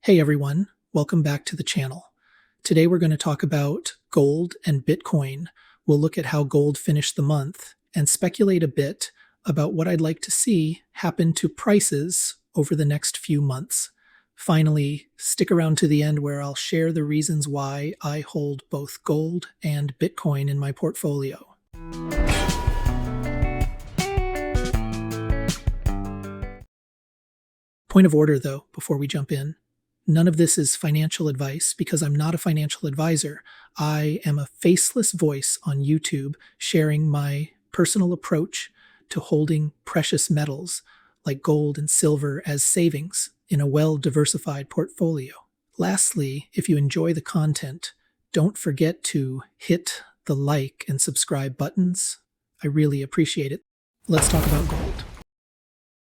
Hey everyone, welcome back to the channel. Today we're going to talk about gold and Bitcoin. We'll look at how gold finished the month and speculate a bit about what I'd like to see happen to prices over the next few months. Finally, stick around to the end where I'll share the reasons why I hold both gold and Bitcoin in my portfolio. Point of order though, before we jump in. None of this is financial advice because I'm not a financial advisor. I am a faceless voice on YouTube sharing my personal approach to holding precious metals like gold and silver as savings in a well-diversified portfolio. Lastly, if you enjoy the content, don't forget to hit the like and subscribe buttons. I really appreciate it. Let's talk about gold.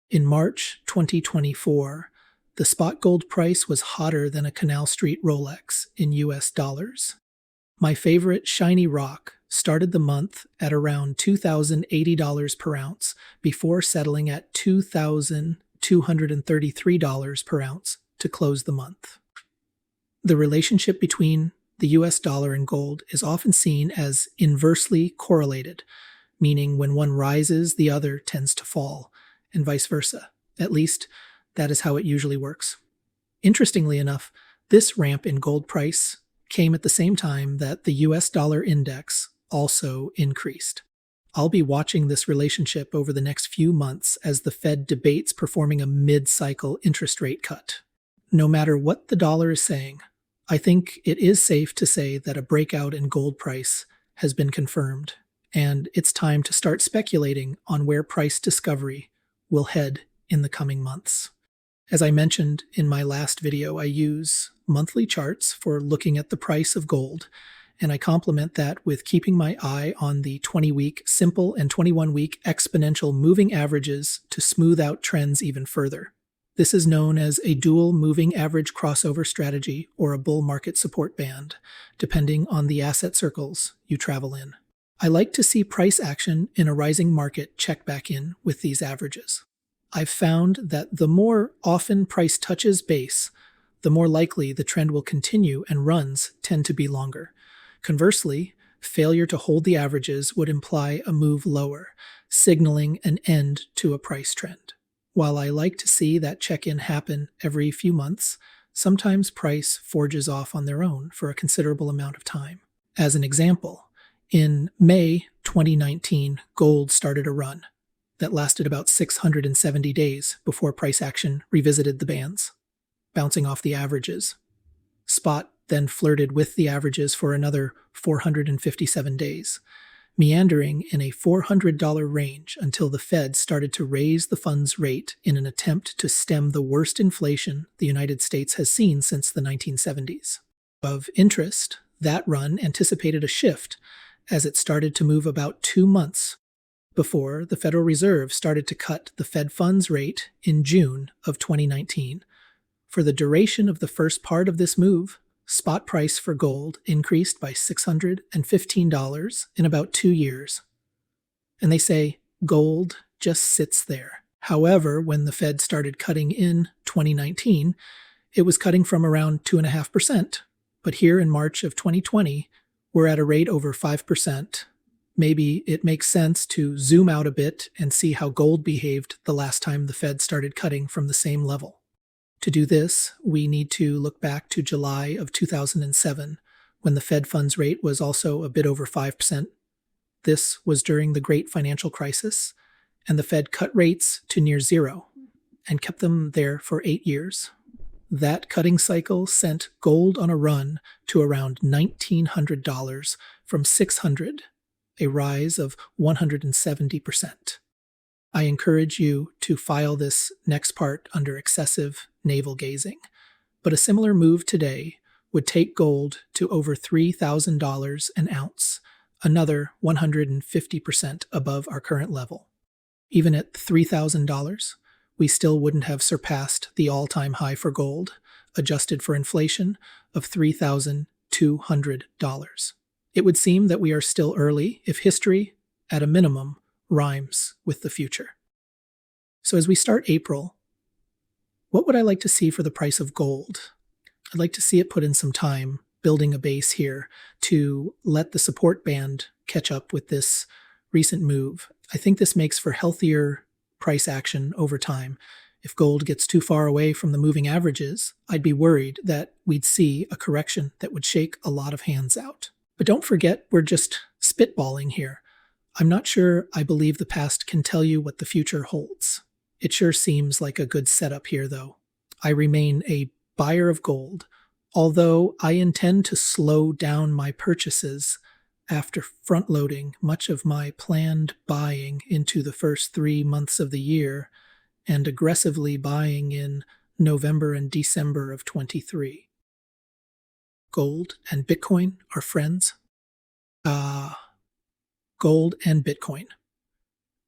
In March 2024, the spot gold price was hotter than a Canal Street Rolex in US dollars. My favorite shiny rock started the month at around $2,080 per ounce before settling at $2,233 per ounce to close the month. The relationship between the US dollar and gold is often seen as inversely correlated, meaning when one rises, the other tends to fall, and vice versa. At least, that is how it usually works. Interestingly enough, this ramp in gold price came at the same time that the US dollar index also increased. I'll be watching this relationship over the next few months as the Fed debates performing a mid-cycle interest rate cut. No matter what the dollar is saying, I think it is safe to say that a breakout in gold price has been confirmed, and it's time to start speculating on where price discovery will head in the coming months. As I mentioned in my last video, I use monthly charts for looking at the price of gold, and I complement that with keeping my eye on the 20-week simple and 21-week exponential moving averages to smooth out trends even further. This is known as a dual moving average crossover strategy or a bull market support band, depending on the asset circles you travel in. I like to see price action in a rising market check back in with these averages. I've found that the more often price touches base, the more likely the trend will continue and runs tend to be longer. Conversely, failure to hold the averages would imply a move lower, signaling an end to a price trend. While I like to see that check-in happen every few months, sometimes price forges off on their own for a considerable amount of time. As an example, in May 2019, gold started a run that lasted about 670 days before price action revisited the bands, bouncing off the averages. Spot then flirted with the averages for another 457 days, meandering in a $400 range until the Fed started to raise the funds rate in an attempt to stem the worst inflation the United States has seen since the 1970s. Of interest, that run anticipated a shift as it started to move about 2 months before the Federal Reserve started to cut the Fed funds rate in June of 2019. For the duration of the first part of this move, spot price for gold increased by $615 in about 2 years. And they say gold just sits there. However, when the Fed started cutting in 2019, it was cutting from around 2.5%. But here in March of 2020, we're at a rate over 5%. Maybe it makes sense to zoom out a bit and see how gold behaved the last time the Fed started cutting from the same level. To do this, we need to look back to July of 2007, when the Fed funds rate was also a bit over 5%. This was during the Great Financial Crisis, and the Fed cut rates to near zero and kept them there for 8 years. That cutting cycle sent gold on a run to around $1,900 from $600, a rise of 170%. I encourage you to file this next part under excessive navel gazing, but a similar move today would take gold to over $3,000 an ounce, another 150% above our current level. Even at $3,000, we still wouldn't have surpassed the all-time high for gold, adjusted for inflation, of $3,200. It would seem that we are still early if history, at a minimum, rhymes with the future. So as we start April, what would I like to see for the price of gold? I'd like to see it put in some time building a base here to let the support band catch up with this recent move. I think this makes for healthier price action over time. If gold gets too far away from the moving averages, I'd be worried that we'd see a correction that would shake a lot of hands out. But don't forget, we're just spitballing here. I'm not sure I believe the past can tell you what the future holds. It sure seems like a good setup here, though. I remain a buyer of gold, although I intend to slow down my purchases after front-loading much of my planned buying into the first 3 months of the year and aggressively buying in November and December of 23. Gold and Bitcoin are friends? Gold and Bitcoin.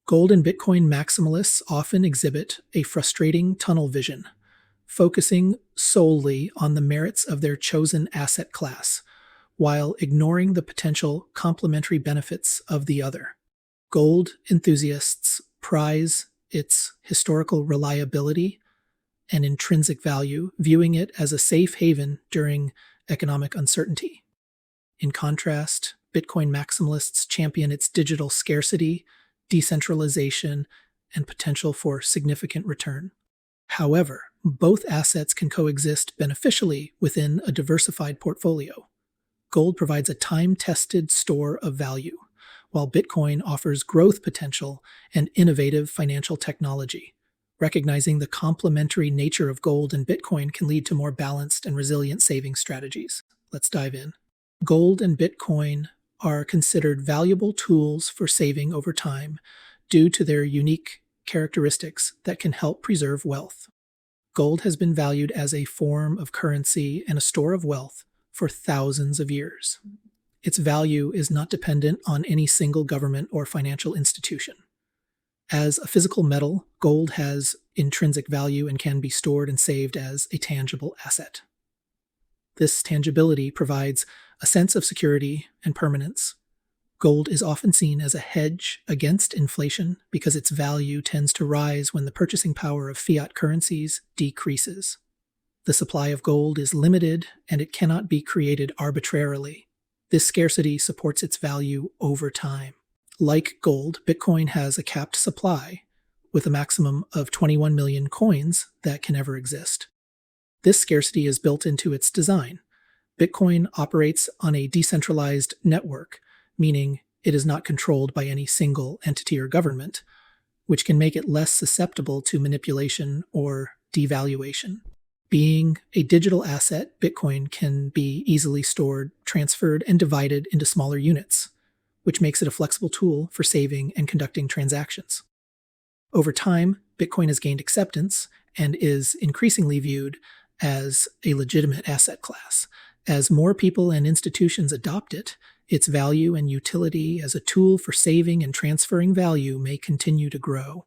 Gold and Bitcoin maximalists often exhibit a frustrating tunnel vision, focusing solely on the merits of their chosen asset class, while ignoring the potential complementary benefits of the other. Gold enthusiasts prize its historical reliability and intrinsic value, viewing it as a safe haven during economic uncertainty. In contrast, Bitcoin maximalists champion its digital scarcity, decentralization, and potential for significant return. However, both assets can coexist beneficially within a diversified portfolio. Gold provides a time-tested store of value, while Bitcoin offers growth potential and innovative financial technology. Recognizing the complementary nature of gold and Bitcoin can lead to more balanced and resilient saving strategies. Let's dive in. Gold and Bitcoin are considered valuable tools for saving over time due to their unique characteristics that can help preserve wealth. Gold has been valued as a form of currency and a store of wealth for thousands of years. Its value is not dependent on any single government or financial institution. As a physical metal, gold has intrinsic value and can be stored and saved as a tangible asset. This tangibility provides a sense of security and permanence. Gold is often seen as a hedge against inflation because its value tends to rise when the purchasing power of fiat currencies decreases. The supply of gold is limited and it cannot be created arbitrarily. This scarcity supports its value over time. Like gold, Bitcoin has a capped supply with a maximum of 21 million coins that can ever exist. This scarcity is built into its design. Bitcoin operates on a decentralized network, meaning it is not controlled by any single entity or government, which can make it less susceptible to manipulation or devaluation. Being a digital asset, Bitcoin can be easily stored, transferred, and divided into smaller units, which makes it a flexible tool for saving and conducting transactions. Over time, Bitcoin has gained acceptance and is increasingly viewed as a legitimate asset class. As more people and institutions adopt it, its value and utility as a tool for saving and transferring value may continue to grow.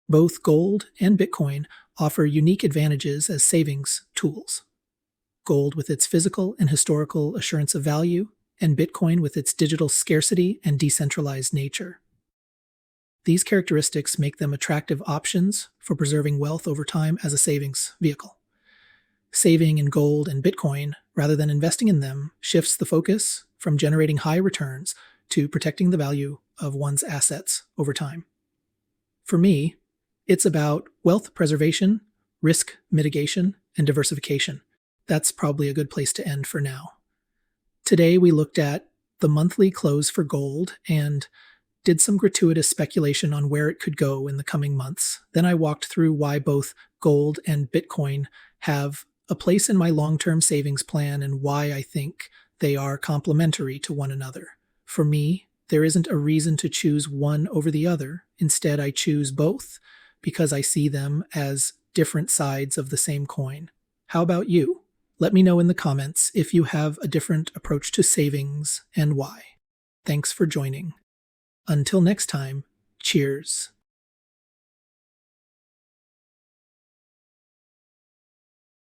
Both gold and Bitcoin offer unique advantages as savings tools. Gold with its physical and historical assurance of value, and Bitcoin with its digital scarcity and decentralized nature. These characteristics make them attractive options for preserving wealth over time as a savings vehicle. Saving in gold and Bitcoin, rather than investing in them, shifts the focus from generating high returns to protecting the value of one's assets over time. For me, it's about wealth preservation, risk mitigation, and diversification. That's probably a good place to end for now. Today we looked at the monthly close for gold and did some gratuitous speculation on where it could go in the coming months. Then I walked through why both gold and Bitcoin have a place in my long-term savings plan and why I think they are complementary to one another. For me, there isn't a reason to choose one over the other. Instead, I choose both because I see them as different sides of the same coin. How about you? Let me know in the comments if you have a different approach to savings and why. Thanks for joining. Until next time, cheers.